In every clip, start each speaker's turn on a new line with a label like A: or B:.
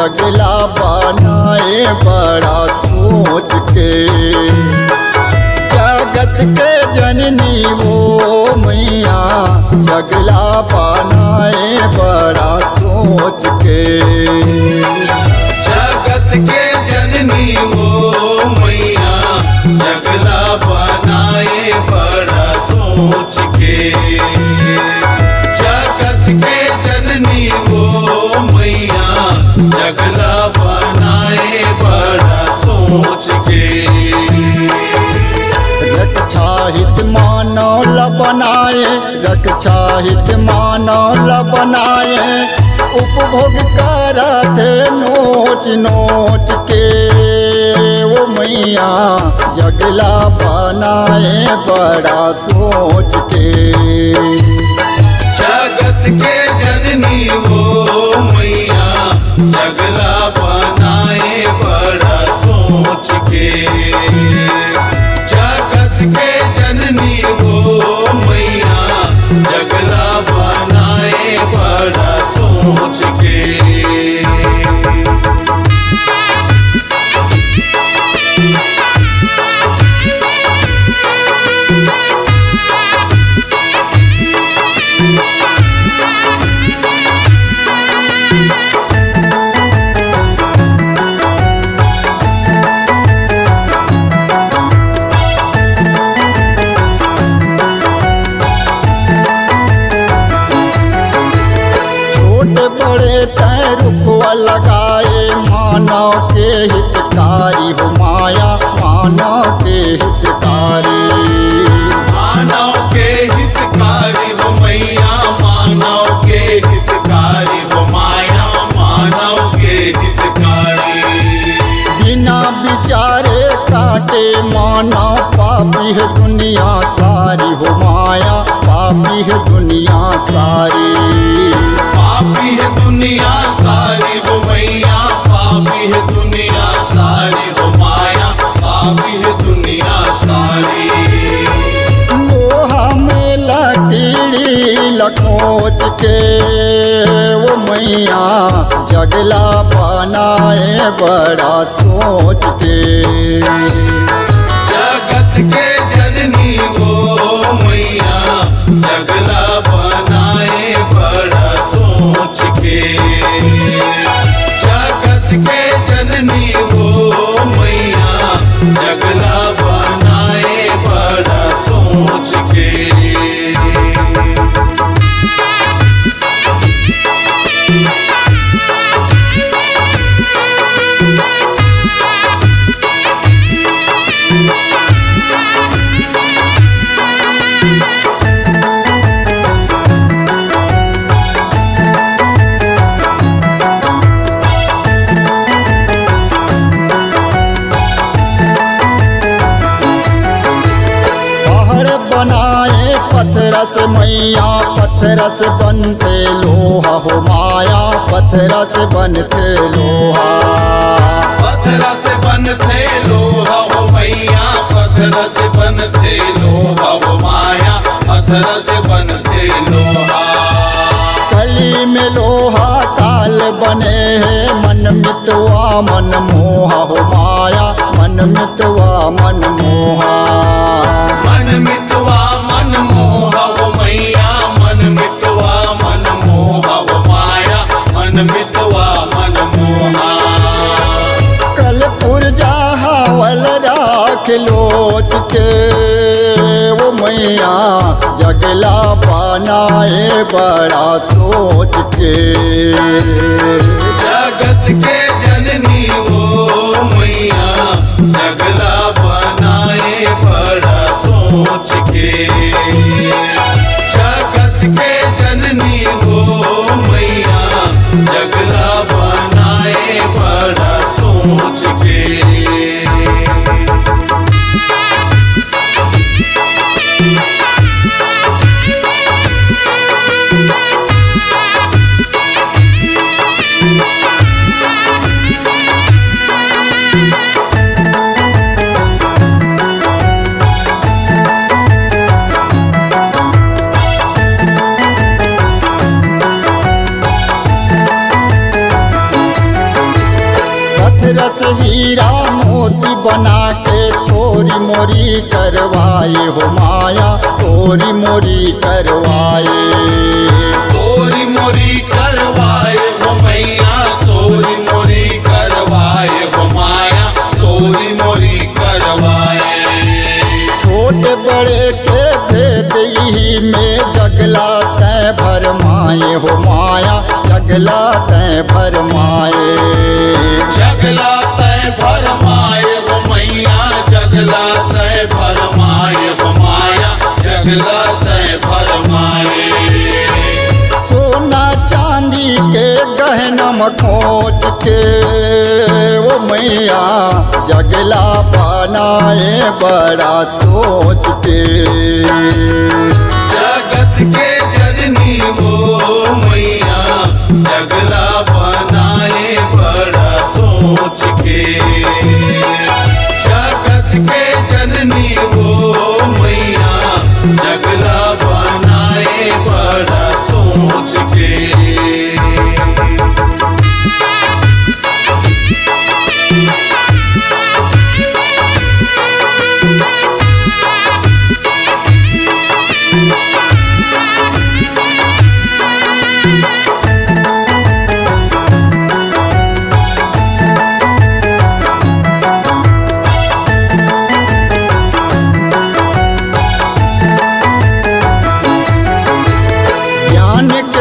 A: जगला बनाए बड़ा सोच के। जगत के जननी वो मैया जगला बनाए बड़ा सोच के।
B: जगत के जननी वो मैया जगला बनाए बड़ा सोच के। जगत के जननी वो मैया जगला बनाए बड़ा सोच के।
A: रक्षाहित मानव बनाए, रक्षाहित मानव बनाए, उपभोग करत नोच नोच के। वो मैया जगला बनाए बड़ा सोच के।
B: जगत के जननी वो मैया जगला बनाए बड़ा सोच के। जगत के जननी वो मैया जगला बनाए बड़ा सोच के।
A: बड़े रुखवा लगाए मानव के हितकारी हो माया मानव के हितकारी।
B: मानव के हितकारी हो मैया मानव के हितकारी हो माया मानव के हितकारी।
A: बिना विचारे काटे मानव पापी है दुनिया सारी हो माया पापी है दुनिया सारी।
B: पापी है दुनिया सारी हो मैया पापी है दुनिया सारी हो माया पापी है दुनिया सारी।
A: लोहा में लकीड़ी लखोच के वो मैया जगला बनाए बड़ा सोच के।
B: जगत के जननी वो मैया जगला बनाए बड़ा सोच के। जगत के जननी वो मैया जगला बनाए बड़ा सोच के।
A: बनाए पत्थर से मैया पत्थर से बनते लोहा हो माया पत्थर से बनते लोहा।
B: पत्थर से बनते लोहा हो मैया पत्थर से बनते लोहा हो माया पत्थर से बनते लोहा।
A: कली में लोहा काल बने हैं मन मितवा मन मोहा हो माया मन मितवा मन मोहा।
B: मन मितवा मन मोहा हो मैया मन मितवा मन मोहा हो माया मन मितवा मन मोहा।
A: कल पुरजा हवल राख लोच के वो मैया जगला बनाए बड़ा सोच के।
B: जगत के जननी वो मैया जगला बनाए बड़ा सोच के। जगत के जननी वो मैया जगला बनाए बड़ा सोच के।
A: बना के थोड़ी मोरी करवाए हो माया, थोड़ी मोरी करवाए।
B: तोरी मोरी करवाए हो मैया, तोरी मोरी करवाए हो माया, तोरी मोरी करवाए।
A: छोटे बड़े के भेद ही में जगला तय भरमाए हो माया, जगला तय भरमाए।
B: जगला तय भरमाए हो मैया, जगला तय भरमाए हो माया, जगला तय भरमाए।
A: सोना चांदी के गहनम खोज के वो मैया जगला बनाए बड़ा सोच के।
B: जगत के जननी वो मैया जगला बनाए बड़ा सोच के। जगत के जननी वो मैया जगला बनाए बड़ा सोच के।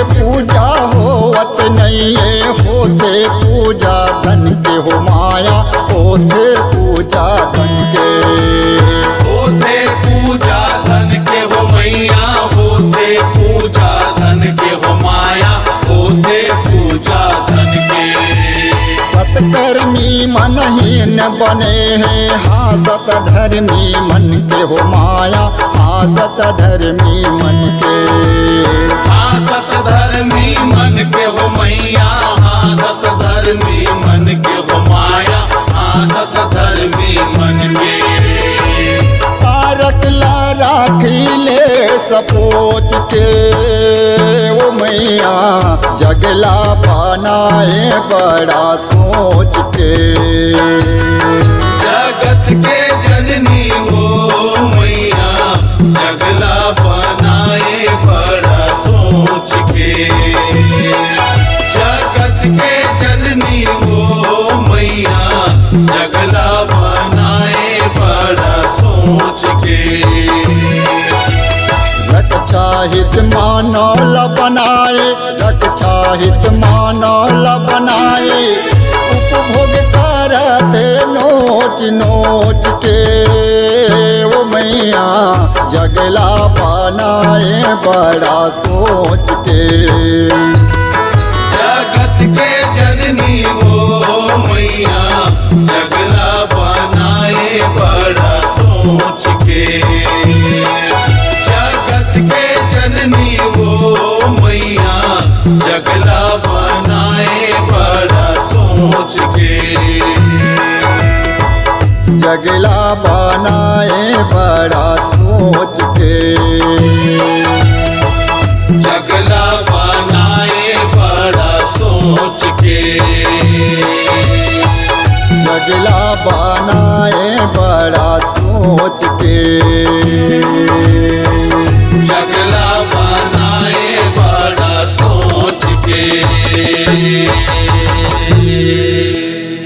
A: पूजा होवत नहीं है, होते पूजा धन के हो माया, होते पूजा धन के।
B: होते पूजा धन के हो मैया, होते पूजा धन के हो माया, होते पूजा धन के।
A: सतकर्मी मनहीन बने हैं, हाँ सतधर्मी मन के हो माया, हाँ सतधर्मी मन के।
B: हाँ सतधर्मी मन के हो मैया, हाँ सतधर्मी मन के हो माया, हाँ सतधर्मी मन के।
A: तारक ला राखी ले सपोच के वो मैया जगला बनाए बड़ा सोच के।
B: जगत के जननी वो मैया जगला बनाए बड़ा सोच के। जगत के जननी वो मैया जगला बनाए बड़ा सोच के।
A: रक्षाहित मानव बनाए, रक्षाहित मानव बनाए, उपभोग करते नोच नोच के वो मैया जगला बनाए बड़ा सोच के।
B: जगत के जननी वो मैया जगला बनाए बड़ा सोच के। जगत के जननी वो मैया जगला बनाए बड़ा सोच के। जगला बनाए बड़ा सोच के। जगला बनाए बड़ा सोच के। जगला बनाए बड़ा सोच के। जगला बनाए बड़ा सोच के।